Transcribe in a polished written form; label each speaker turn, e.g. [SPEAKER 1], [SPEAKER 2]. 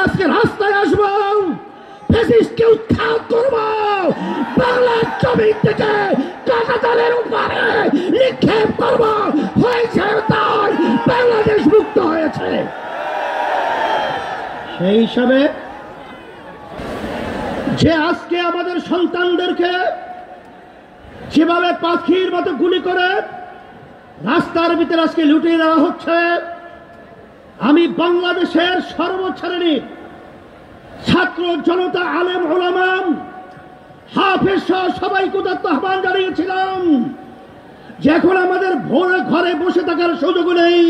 [SPEAKER 1] আজকে রাস্তায় আসবো, ফ্যাসিস্টকে উৎখাত করব, বাংলার জমি থেকে কাঁটাতারের উপরে নিক্ষেপ করব। হয়েছে তাই, বাংলাদেশ মুক্ত হয়েছে। সেই হিসাবে যে আজকে আমাদের সন্তানদেরকে যেভাবে পাখির মতো গুলি করে রাস্তার ভিতরে আজকে লুটিয়ে দেওয়া হচ্ছে, আমি বাংলাদেশের সর্বশ্রেণীর ছাত্র জনতা, আলেম ওলামা, হাফেজ সহ সবাইকে উদাত্ত আহ্বান জানিয়েছিলাম যে এখন আমাদের ভোরে ঘরে বসে থাকার সুযোগ নেই।